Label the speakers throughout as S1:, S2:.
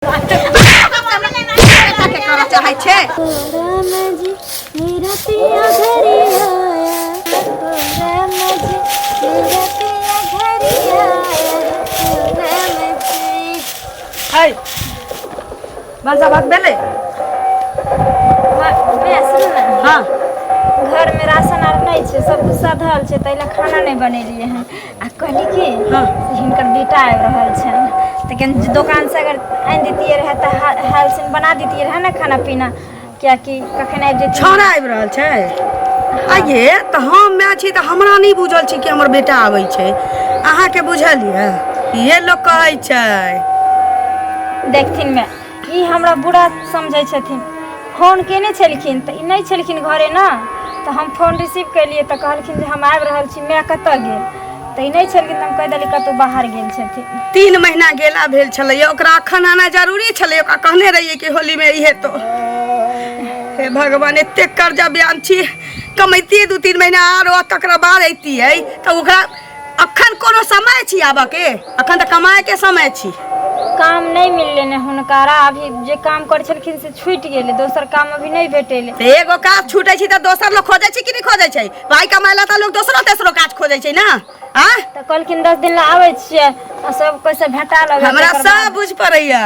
S1: चाहे छे बस अब बेले हाँ
S2: घर में राशन आर नहीं छे, सब गुस्सा धल छे, तैला खाना नहीं बनेलिए हैं। आ कहली कि
S1: हाँ
S2: हिनकर बेटा आबि रहल छन, लेकिन दुकान से अगर आन देतिए रहे त हाल से बना देतिए रहे ना खाना पीना, क्या कि कखन आबि जेतिए
S1: छौड़ा आबि रहल छै। आइये त हम मैं छी त हमरा नहीं बुझल छी कि हमर बेटा आबै छै। अहाँ के बुझल ये ये लोग कहै छै।
S2: देखथिन में ई हमरा बुरा समझै छथिन। फोन केने छलखिन त ई नहीं छलखिन घरे ना, तो हम फोन रिसीव कैलिए तो कहलखिन जे हम आबि रहल छी। मैं कतऽ गेल त ई नहीं छलखिन, हम कह देली कतौ बाहर गेल छथिन।
S1: 3 महीना गेला भेल छलैया, ओकरा अखन आना जरूरी छलै। ओकरा कहने रहिए कि होली में इहे तो हे भगवान एते कर्जा बयान छी, कमैती 2-3 महीना आरो तकरा बाद अइतियै त ओकरा अखन कोनो समय छी आबऽ के? अखन त कमाए के समय छी।
S2: काम नहीं मिलले ने हुनकारा, अभी जे काम करे छलखिन से छूट गेले, दोसर काम अभी नहीं भेटेले।
S1: त एगो काज छूटे छी त दोसर लोग खोजे छी कि नहीं खोजे छै? भाई कमाइला त लोग दोसरो तेसरो काज खोजे छै ना। हां
S2: त कहलखिन 10 दिन ला आबै छियै आ सब कैसे भेटा लगे।
S1: हमरा सब बुझ पड़ैया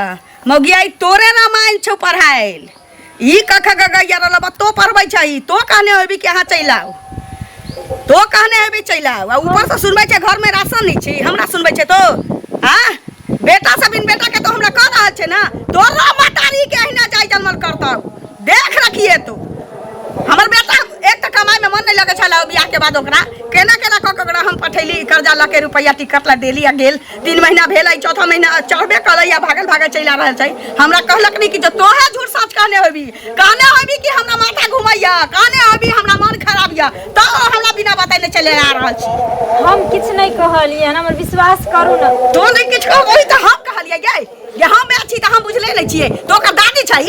S1: मौगिया तोरे ना मान छौ पढ़ाइल। ई कख गगैया रलबा तो पढ़बै छै, तो कहने होबी कि हां चल आओ, तो कहने होबी चल आओ। आ ऊपर से सुनबै छै घर में राशन नहीं छी, हमरा सुनबै छै तो। हां बेटा सब इन बेटा के तो हमरा कह रहल छै ना, तोरा मटारी के अहिना जाय जन्मल करतौ। देख रखिए तो हमर बेटा एक त कमाई में मन नहीं लगे छला, बियाह के बाद ओकरा केना केना क ओकरा हम पठैली कर्जा ल के रुपया टिकट ला देली आ गेल। 3 महीना भेल, 4था महीना चढ़बे करैया, भागल भागल चल आ रहल छै। हमरा कहलक नहीं कि जो तोहे झूठ सच कहने होबी कि हमरा माथा घुमैया, कहने होबी हमरा मन खराब या, त हमरा बिना बताइले चले आ रहल छी।
S2: हम किछ नहीं कहलिए, हमर विश्वास करू ना।
S1: तो नहीं किछ कहबै त हम कहलिए ये हम मैं छी त हम बुझले नहीं छिए। तो ओकर दादी छै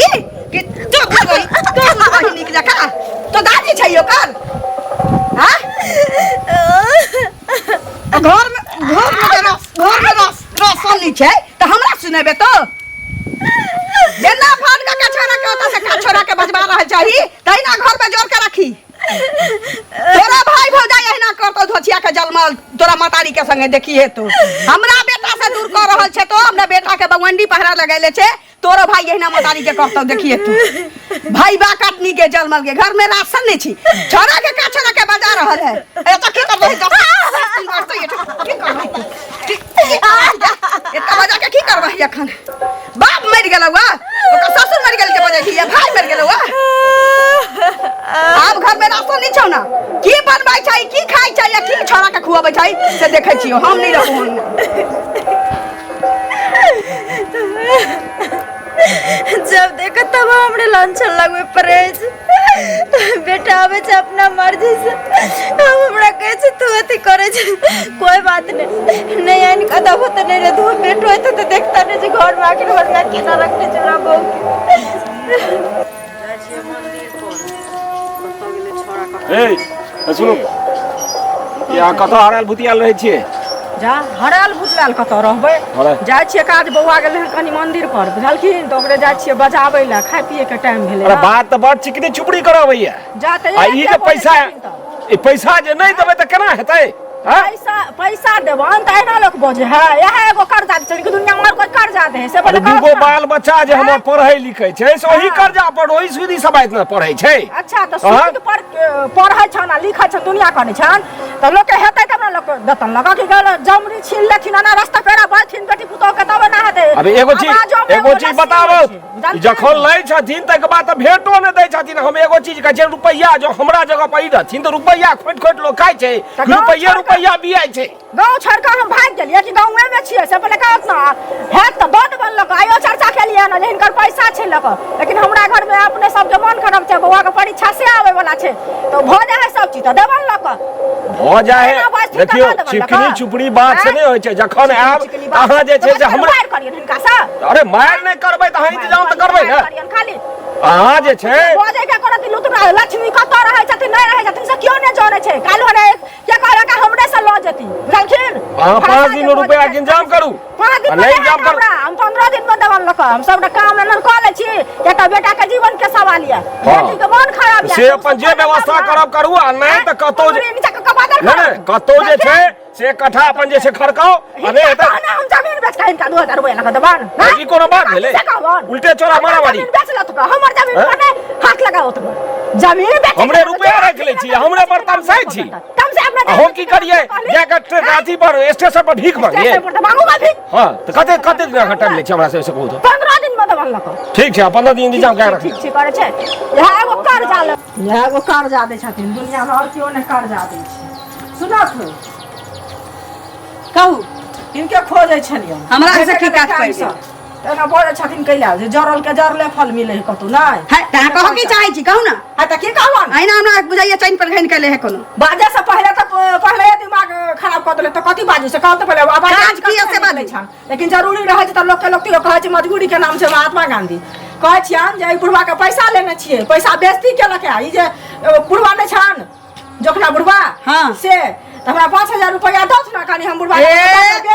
S1: कि तो कहबै तो वही निकला का तो दादी छै ओकर। हां घर में राशन नहीं छै त हमरा सुनेबे तो जेना फाड़ का कछोरा के ओता से कछोरा के बजबा रहल चाही तहिना घर में जोर के रखी। तोरा भाई भौजाई एहिना करतो धोछिया के जलमल तोरा मतारी के संगे देखिए तो हमरा बेटा से दूर कर रहल छै। तो हमरा बेटा के बगवंडी पहरा लगैले छै, तोरो भाई एहिना मतारी के करतो देखिए तू। भाई बा काटनी के जलमल के घर में राशन नहीं छी, छोरा के कछोरा के बजा रहल है। ए तो की करबै? एता बजा के की करबै अखन? बाप मर गेलौ वा, ओकर ससुर मर गेल के बजे छी, भाई मर गेलौ वा। आब घर में राशन नहीं छौ ना, की बनबै छै, की खाइ छै या की छोरा के खुआबै छै से देखै छियो। हम नहीं रहू
S2: जब देखो तब हमरे लांछन लगवे पड़े छै। बेटा आवे छै अपना मर्जी से, हम हमरा कहे छै तू अथी करे छै, कोई बात नहीं आइन कदा होत नहीं रे। तू बेटो है तो देखता नहीं जे घर में आके हमरा केना रखने चला बहू
S3: ए सुनो या कथा हराल भूतियाल रहे छिए
S1: जा हराल भुतलाल कतौ रहबै। जाय छिए काज बौआ गेल कनी मंदिर पर बुझलखिन तो ओकरे जाय छिए बजाबै ला, खाय पिए के टाइम भेलै।
S3: अरे बात त बड़ चिकनी चुपड़ी करबैया।
S1: जा त
S3: आ ई के पैसा जे नहीं देबै त केना हेतै?
S1: पैसा देबन त एना लोक बजे है। यह एगो कर्जा छै कि दुनिया में कोई कर्जा दे से बोले
S3: दूगो बाल बच्चा जे हमर पढ़ै लिखै छै से ओही कर्जा पर ओही सुदी सबाइत न पढ़ै छै।
S1: अच्छा त सुद पर पढ़ै छ ना लिखै छ दुनिया करै छन त लोक के हेतै तब ना लोक दतन लगा के गेल जमरी छीन लेथिन ना रास्ता पेरा बैठिन बेटी पुतो के तब ना हेतै।
S3: अबे एगो चीज बताबो, जखन लै छथिन त के बाद भेटो न दै छथिन। हम एगो चीज कहै छै रुपैया जो हमरा जगह पर रहथिन त रुपैया खोट खोट लोग खाइ छै, रुपैया बियाइ छै।
S1: गांव छोड़ के हम भाग गेलिए कि गांव में छिए से बोले का उतना है त बड बनलक आयो चर्चा के लिए ना जिनकर पैसा छै लक। लेकिन हमरा घर में अपने सब के मन खराब छै, बौआ के परीक्षा से आवे वाला छै तो भ जाय है सब चीज त देबन लक
S3: हो जाए। देखियो चिकनी चुपड़ी बात से नहीं होय छै। जखन आब अहाँ जे छै से हमरा
S1: मार करियन हिनका से।
S3: अरे मार नहीं करबै त अहाँ इंतजाम त करबै ना।
S1: खाली
S3: अहाँ जे छै
S1: बजे के करत लुतरा लक्ष्मी कत रहै छथिन नहीं रहै छथिन से क्यों नहीं जाने छै। काल होने के कहला का हमरे
S2: से लो जती बुझलखिन।
S3: हां 5 दिन रुपया के इंतजाम करू
S2: 5 दिन
S3: नहीं इंतजाम कर
S2: हम 15 दिन में देवल लक हम सब काम न कर ले छी केटा बेटा के जीवन के सवाल ये बेटी के मन खराब
S3: से अपन जे व्यवस्था करब करू आ नहीं त कतो नहीं कतो जे छे से कठा अपन जे से खरकाओ अने त
S2: हम जमीन बेच के इनका 2000 रुपया लगा देबान
S3: ई कोनो बात भेले उल्टे चोरा मारामारी
S2: बेच ल त हमर जमीन पर नहीं हाथ लगाओ त जमीन बेच
S3: हमरे रुपया रख ले छी हमरे पर तमसाई छी
S2: तम से अपना
S3: हम की करिए जाके रांची पर स्टेशन पर भीख मांगिए
S2: स्टेशन पर मांगू मैं भीख
S3: हां त कते कते दिन का टाइम ले छी हमरा से कहू तो
S2: 15 दिन में देवल लक
S3: ठीक छै 15 दिन इंतजाम कर रख
S2: ठीक छै करे छै यहां एगो कर्जा ले यहां एगो कर्जा दे छथिन दुनिया में और कियो ने कर्जा दे छै सुनो तो
S1: कहू
S2: इनके खोजे छलियन
S1: हमरा से की काट पड़ छै
S2: एना बोले छथिन कैला जे जरल के जरले फल मिले कतौ नहीं
S1: है ता कहो की चाहे छी कहू ना
S2: है त की कहलन
S1: आइना हमरा बुझाइए चैन पर घन के ले है कोनो
S2: बाजे से पहले तो पहले दिमाग खराब कर देले तो कथि बाजे से कहत पहले आवाज
S1: काज किए से बाजे
S2: छन लेकिन जरूरी रहे त लोग के कहे छै मजबूरी के नाम से महात्मा गांधी कहे छियन जे बुढ़वा के पैसा लेने छिए पैसा बेइज्जती केलक है ई जे बुढ़वा ने छन जोखना बुढ़वा
S1: हां
S2: से त हमरा 5000 रुपया दस ना कनी हम बुढ़वा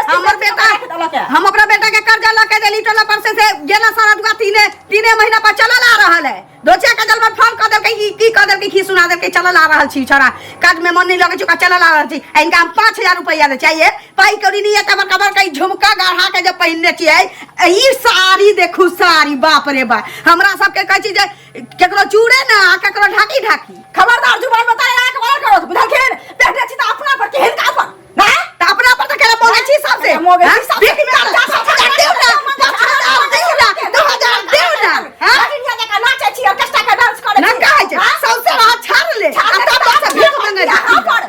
S1: हमर बेटा हम अपना बेटा के कर्जा ला के देली टोला पर से गेला सारा दुआ तीने महीना पर चलल आ रहल है दोचे के जल में फोन कर दे की कर दे की सुना दे के चलल आ रहल छी छोरा काज में मन नहीं लगे चुका चलल आ रहल छी इनका हम 5000 रुपया दे चाहिए पाई करी नहीं है कबर कई झुमका गाढ़ा के जब पहनने छिए ई साड़ी देखू साड़ी बाप रे बा हमरा सब के कहै छी जे केकरो चूड़े ना केकरो ढाकी
S2: खबरदार जुबान बताए ना के बार करो बुझलखिन बेटे छी त अपना पर केहन का पर ना
S1: त अपना पर त केला मोगे छी सबसे
S2: मोगे छी सब
S1: देख ना 5000 देउ ना 5000 देउ ना 2000 देउ ना हां
S2: दुनिया का नाचे छी ऑर्केस्ट्रा का डांस करे
S1: ना कहे छै सबसे रात छाड़ ले आ तब से भीख मांगे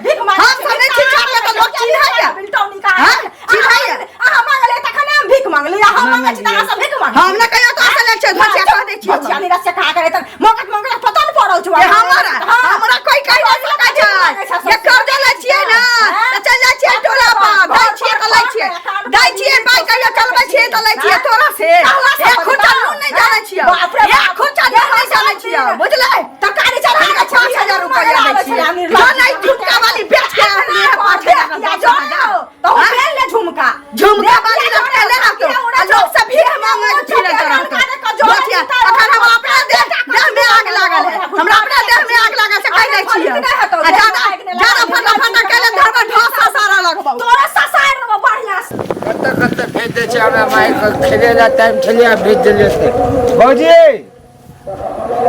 S2: भीख मांगे
S1: हम सब नहीं छी छाड़ ले तो लोग चिन्हाइया
S2: बिल्टौनी का
S1: हां चिन्हाइया
S2: आ मांगले तखन हम भीख मांगले हम मांगे छी त सब भीख मांगे
S1: हम ना कहियो तो असल छै धोचिया कह दे छी
S2: धोचिया नि रस्य कहा करे त मोकत पता न पड़ल छै
S1: हमरा कोई कहि नहीं सकै छै ये कर्जा ले छिए ना त चल जाय छिए टोला पर दै छिए त लै छिए दै छिए पाई कहियो चलबै छिए त लै छिए तोरा से एक खुटा नहीं जाने छिए
S2: बाप रे
S1: एक खुटा नहीं जाने छिए बुझले
S2: त कानी चला के
S1: 5000 रुपया दे छिए जो नहीं झुमका वाली बेच के आनी है 5000
S2: तो पहन ले
S1: झुमका वाली रख ले ना तो लोग सब भी मांगे फिरे करत दोचिया अखन हम अपना देह में आग लागल है हमरा अपना देह में आग लागल से कह दै छिए ज्यादा फटा केले घर में ढोसा सारा लगबौ
S2: तोरा ससार रो बढ़िया
S4: कत्ते भेज दे छै हमरा माय के खेले ला टाइम छलिया भेज देलिए से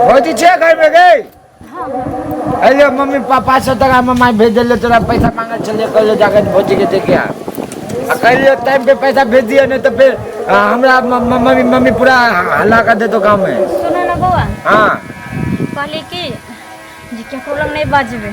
S4: भौजी छे घर में गई अरे मम्मी पापा से तक हम माय भेज देले तोरा पैसा मांगल छलिए कहले जाके भौजी के देखे आ कहलिए टाइम पे पैसा भेज दिए नहीं तो फिर हमरा मम्मी पूरा हल्ला कर दे तो गांव में
S5: सुनो ना बउआ
S4: हां
S5: कहली कि जे केकरो लग नहीं बाजबे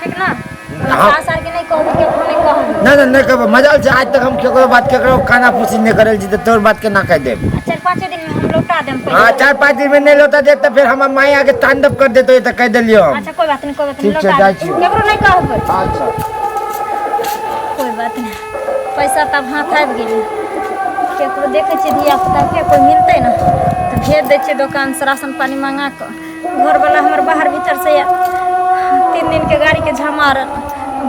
S5: ठीक ना
S4: हाँ।
S5: सास आर के नहीं कहबे केकरो नहीं कहबे
S4: नहीं कहब मजाल से आज तक हम केकरो बात केकरो खाना पूछी नहीं करल जी तो तोर बात के ना कह देब
S5: 4-5 दिन में हम लौटा देम
S4: हां 4-5 दिन में नहीं लौटा दे तो फिर हम माई आगे तांडव कर देतो तो कह देलियो हम
S5: अच्छा कोई बात नहीं
S4: ठीक छै,
S5: लौटा
S4: जाइ
S5: देम।
S4: छी।
S5: केकरो नहीं कहबे
S4: अच्छा
S5: कोई बात नहीं पैसा तब हाथ आबि गेलै केकरो देखे छियै धिया पुता के कोई मिलते ना तो भेज दै छियै दुकान से राशन पानी मंगा के घर वाला हमर बाहर भीतर से 3 दिन के गाड़ी के झमार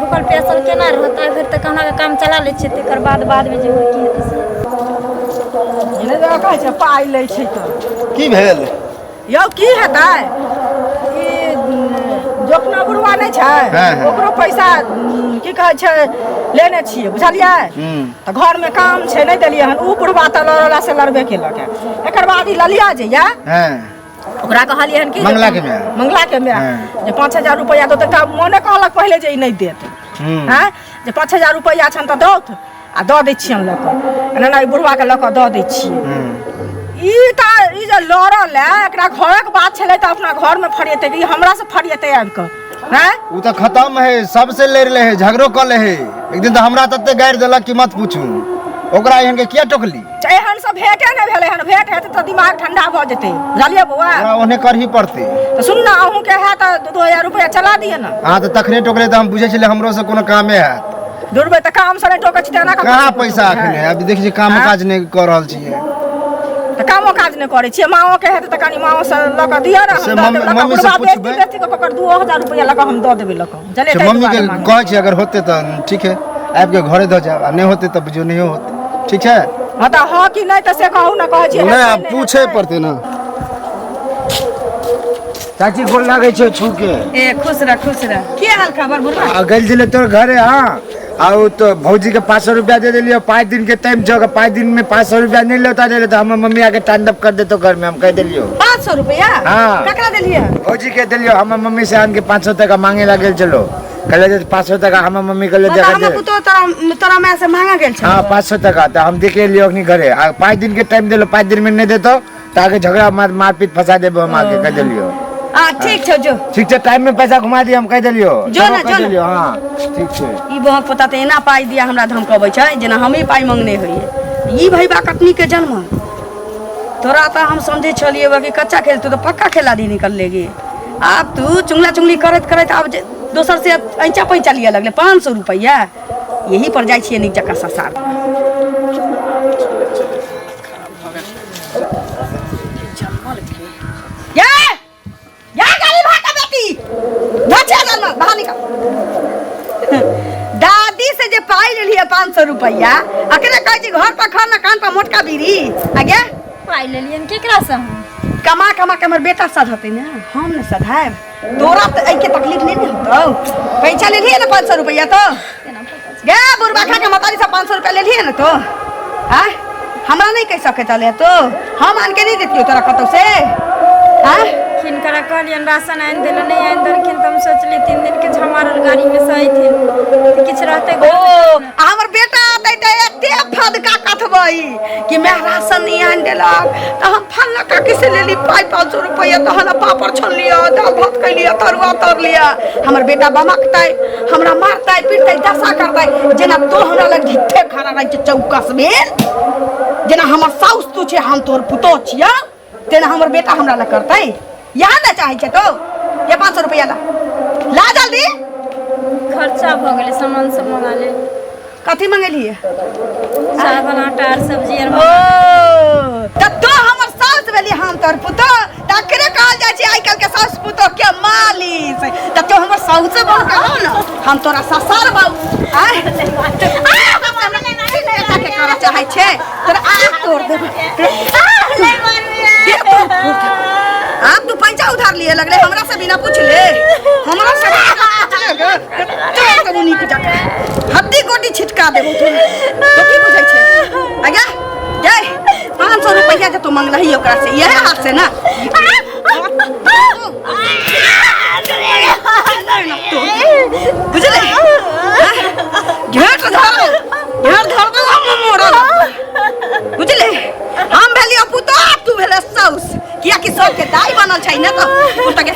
S5: भूखल प्यासल केना रहता फिर तक हमरा के काम चला ले छियै तकर बाद में जे होय की हेतै से
S2: ने जगह कहै छै पाइ लै छै त
S6: की भेल
S2: यौ की हेतै ई जोखना बुढ़वा नहीं छै
S6: हाँ।
S2: ओकरो पैसा की कहै छै लेने छियै बुझलियै त घर में काम छै नहीं देलियै हन ऊ बुढ़वा त लड़ला से लड़बे केलक है एकर बाद ई ललिया जे या
S6: हाँ
S2: ओकरा कहलियै हन कि
S6: मंगला के में
S2: जे 5000 रुपया दो त मोने कहलक पहले जे ई नहीं देत हैं जे 5000 रुपया छन त दौत आ दऽ दै छियन लऽ कऽ एना ई बुढ़वा के लऽ कऽ दऽ दै छियै ई जे लड़ल है एकरा घरक बात छलै त अपना घर में फरिएतै कि हमरा से फरिएतै आबि कऽ हैं
S6: उ तो खत्म है सबसे लड़ ले है झगड़ो कर ले है एक दिन तो हमरा तत्ते गारि देलक कि मत पूछू ओकरा एहन के किया टोकली
S2: एहन सब भेटे नहीं भेलै हन भेट हेतै त दिमाग ठंडा भऽ जेतै बुझलियै बौआ
S6: ओकरा ओने कर ही पड़ते
S2: त सुन ना अहूँ के है त 2000 रुपया चला दिए ना
S6: हाँ तो तखने टोकले तो हम बुझे छले हमरो से कोनो कामे है
S2: दूरबे त काम से नहीं टोकै छी तेना
S6: कहाँ पैसा अखने अब देखिए काम काज नहीं कर रहल छियै
S2: त काम कामो काज नहीं करे छियै माओ के हेत त कनी माओ से ल के दिया रे
S6: से मम्मी से पूछबै
S2: बेटी के पकड़ 2000 रुपया लगा हम दे देबे लगा चले
S6: से मम्मी के कहै छी अगर होते त ठीक है आबि के घरे द जाब आ नहीं होते त बुझियो नहीं होते ठीक है
S2: हां त हां कि नहीं त से कहू ना कहै छी
S6: नहीं आप पूछे पड़ते ना
S4: चाची गोल लागे छे छू के
S1: ए खुश रह की हाल खबर बुढ़वा
S4: आ गइल जिले तोर घरे हां आउ तो भौजी के 500 रुपया दे दिलियो 5 दिन के टाइम जगह 5 दिन में 500 रुपया नहीं लेता दे तो हम मम्मी आके तांडव कर दे तो घर में हम कह दिलियो
S1: 500 रुपया
S4: हाँ।
S1: ककरा देलिए
S4: भौजी के दिलियो हम मम्मी से आन के 500 टका मांगे लागल चलो कहले जे 500 टका हम मम्मी कहले दे
S1: हम पुतो तोरा में से मांगा गेल छ
S4: हां 500 टका तो हम देके लियो अपनी घरे आ 5 दिन के टाइम देलो 5 दिन में नहीं देतो तो आगे झगड़ा मारपीट फंसा देबो हम आके कह दिलियो
S1: हां ठीक छ जो
S4: ठीक है टाइम में पैसा घुमा दिए हम कह दिलियो
S1: जो ना,
S4: कह
S1: जो ना।
S4: दिलियो हां ठीक छै
S1: ई बहुत पता ते एना पाई दिया हमरा धमकबै छै जेना हमें पाई मांगने होइए ई भाई बा कटनी के जन्म तोरा तो हम समझे छलिए कि कच्चा खेल तू तो पक्का खिलाड़ी निकल लेगी अब तू चुंगला चुंगली करत अब दोसर से ऐंचा पैंचा लिया लगले 500 रुपया यही पर जाइ छिए नीक जका ससार या गाली भाका बेटी धचे जन्म बाहर निकल दादी से जे पाई लेलिए 500 रुपया अकरे कहै छी घर पर खाना कान पर मोटका बीड़ी आगे
S5: पाई लेलियन केकरा से हम
S1: कमा के हमर बेटा सधते ना हम न सधाब तोरा त ऐके तकलीफ नहीं होतो पैसा ले लिए ना 500 रुपया तो गे बुरबा खा के मतारी से 500 रुपया ले लिए ना तो आ हमरा नहीं कह सके चले तो हम आन के नहीं देतियो तोरा कतौ से आ
S5: किनकरा कहलियन राशन आइन देला नहीं आइन दरखिन तो हम सोचली 3 दिन के झमारल गाड़ी में सही थे तो किछ रहते
S1: ओ हमर बेटा आते त एते फदका कथबई कि मैं राशन नहीं आन देलक त हम फल्ला का किसे ले ली 500 रुपया त हला पापड़ छन लिया दाल भात क लिया तरुआ तर लिया हमर बेटा बमकतै हमरा मारतै पीटतै दशा करतै जेना तो हमरा लग ढिठे खाना रह छै चौकस में जेना हमर साउस तू छै हम तोर पुतो छिया तेना हमर बेटा हमरा लग करतै यहाँ ना चाहे छै तो ये 500 रुपया ला जल्दी
S5: खर्चा भ गेले सामान सब मंगा ले
S1: कथी मंगेलिए
S5: चावल आटा और सब्जी और
S1: ओ तब तो हमर सास भेली हम तोर पुतो तकरे कहल जाय छै आइ काल के सास पुतो के मालिश तब तो हमर सास से बड़ कहो ना हम तोरा ससुर बाबू आय के करा चाहे छै तोरा आ तोड़ देब आप तो पैसा उधार लिए लगले हमरा से बिना पूछ ले हमरा से तो नीक जका हड्डी गोटी छिटका देबो तो की बुझै छै आगे जाय 500 रुपया जे तू मंगलही ओकरा से यह हाथ से ना बुझले घेट धर दो हम मोरा बुझले हम भेलियो पुतो तू भेले साउस किया कि सबके दाई बनल छै ना तो पुता के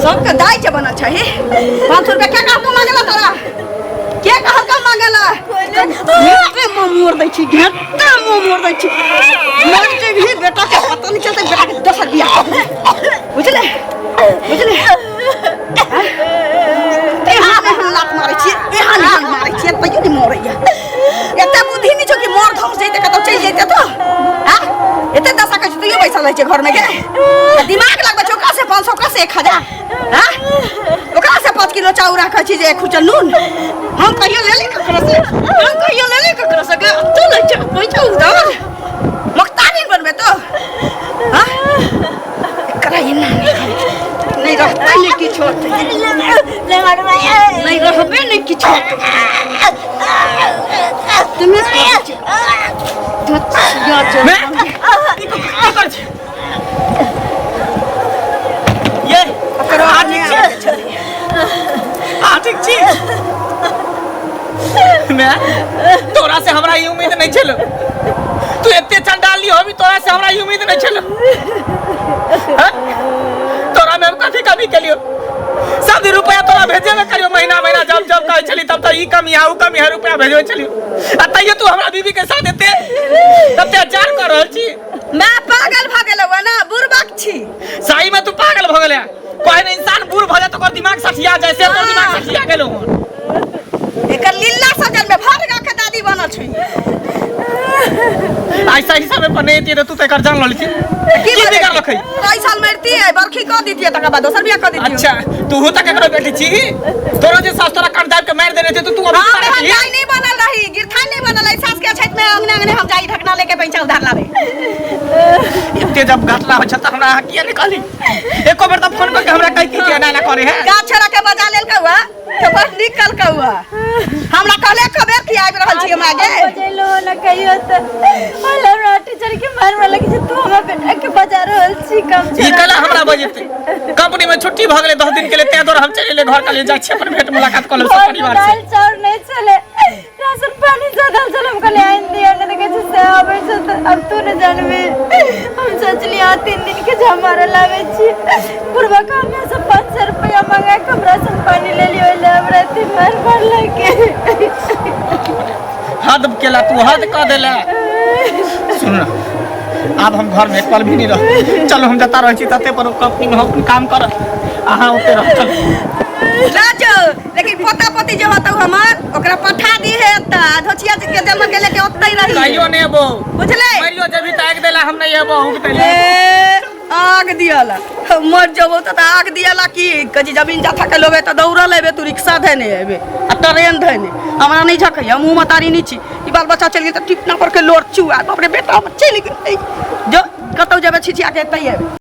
S1: सबके दाई जे बनल छै 500 रुपया के कहतू मांगला तोरा के कहल का मांगला घेटे मुंह मोड़ दै छी घेटे मुंह मोड़ दै छी मोर के भी बेटा के पता नहीं चलता बेटा के दोसर बियाह बुझले हम लात मारै छी एहन मारै छी तइयो नहीं मोरैया एते बुद्धि नहीं छौ कि मोर धम से कतौ चल जैते तो हां एते दशा कहै छी तइयो पैसा लै छै घर में के दिमाग लगबै छौ का से 500 का से 1000 हां ओकरा से 5 किलो चाउर राखै छी जे खुचल नून हम कहियो ले ली ककरा से के तू ले जा पैसा उधार मक्तानी बनबे तो हां एकरा ये नहीं रहता नहीं कि छोड़ते नहीं रहबे नहीं कि छोड़ते तुम्हें
S3: ये
S1: करो
S3: ठीक छी मैं तोरा से हमरा ये उम्मीद नहीं छलो तू एते चंडाली होबी तोरा से हमरा ये उम्मीद नहीं छलो तोरा में कथी कमी केलियो 7 रुपया तोरा भेजे में करियो महीना जब कहै छली तब तो ई कमी है उ कमी है रुपया भेजो छलियो आ तइयो तू हमरा बीबी के साथ एते अत्याचार कर रहल छी
S1: मैं पागल भ गेलौ ना बुरबक छी
S3: सही में तू पागल भ गेले कोई न इंसान बूढ़ भ जाए तो ओकर दिमाग सठिया जाए से तो दिमाग सठिया गेलो
S1: एकर लीला सजल में भर गा के दादी बनल छै
S7: ऐसा हिसाब में पने ती तू तेकर जान ललती की बिगाड़ लखई
S1: 2 साल मरती है बरखी कर दी थी तक बाद दोसर बियाह कर दी थी
S7: अच्छा तू हो तक एकरो बेटी छी तोरा जे सास तोरा कर दाब के मार देने थे तो तू अभी
S1: हां हम जाई नहीं बनल रही गिरथान नहीं बनल है सास के छत में अंगने अंगने हम जाई ढकना लेके पैसा उधार लावे
S7: इतने जब घटला हो छता हमरा किया निकाली एको बार तो फोन करके हमरा कहि कि ना ना करे है
S1: का छोरा के बजा लेल कहुआ तो बस निकल कहुआ हमरा कहले खबर कि आबि रहल छी हम आगे
S2: बजेलो न कहियो त होला हमरा टीचर के मार वाला कि तू हमरा बेटा के बजा रहल छी कम
S7: ई कला हमरा बजेते कंपनी में छुट्टी भ गेले 10 दिन के लिए ते दौर हम चले घर का ले जाय छी अपन भेंट मुलाकात कर ले सब परिवार से
S2: दाल चाउर नहीं चले राशन पानी ज्यादा चले हम कले आइन दियो न के से आबै छ अब तू न जानबे हम सोचली आ 3 दिन के जमारा लागे छी पूर्वा काम में से 500 रुपया मांगा के हम राशन पानी ले लियो ले हमरा ती मार लगे
S7: हद केला तू हद क देला सुन ना अब हम घर में कल भी नहीं रह चलो हम जता रह छी तते पर कंपनी में हम काम कर आहा ओते रह चल
S1: राजो लेकिन पोता पोती जो होता हमार ओकरा पठा दी है त धोचिया के जन्म के लेके ओतई रही
S7: कहियो ने बो
S1: बुझले
S7: मारियो जब ताक देला हम नहीं एबो हुक देले
S1: आग दियाला मर जबो त आग दियाला की कजी जमीन जाथा के लोबे त दौड़ा लेबे तू रिक्शा धने एबे आ ट्रेन धने हमरा नहीं झकैया मुंह मतारी नीची ई बाल बच्चा चल गई त टिपना पर के लोर चुआ बाप रे बेटा चल गई जो कतौ जबे छिछिया के तई एबे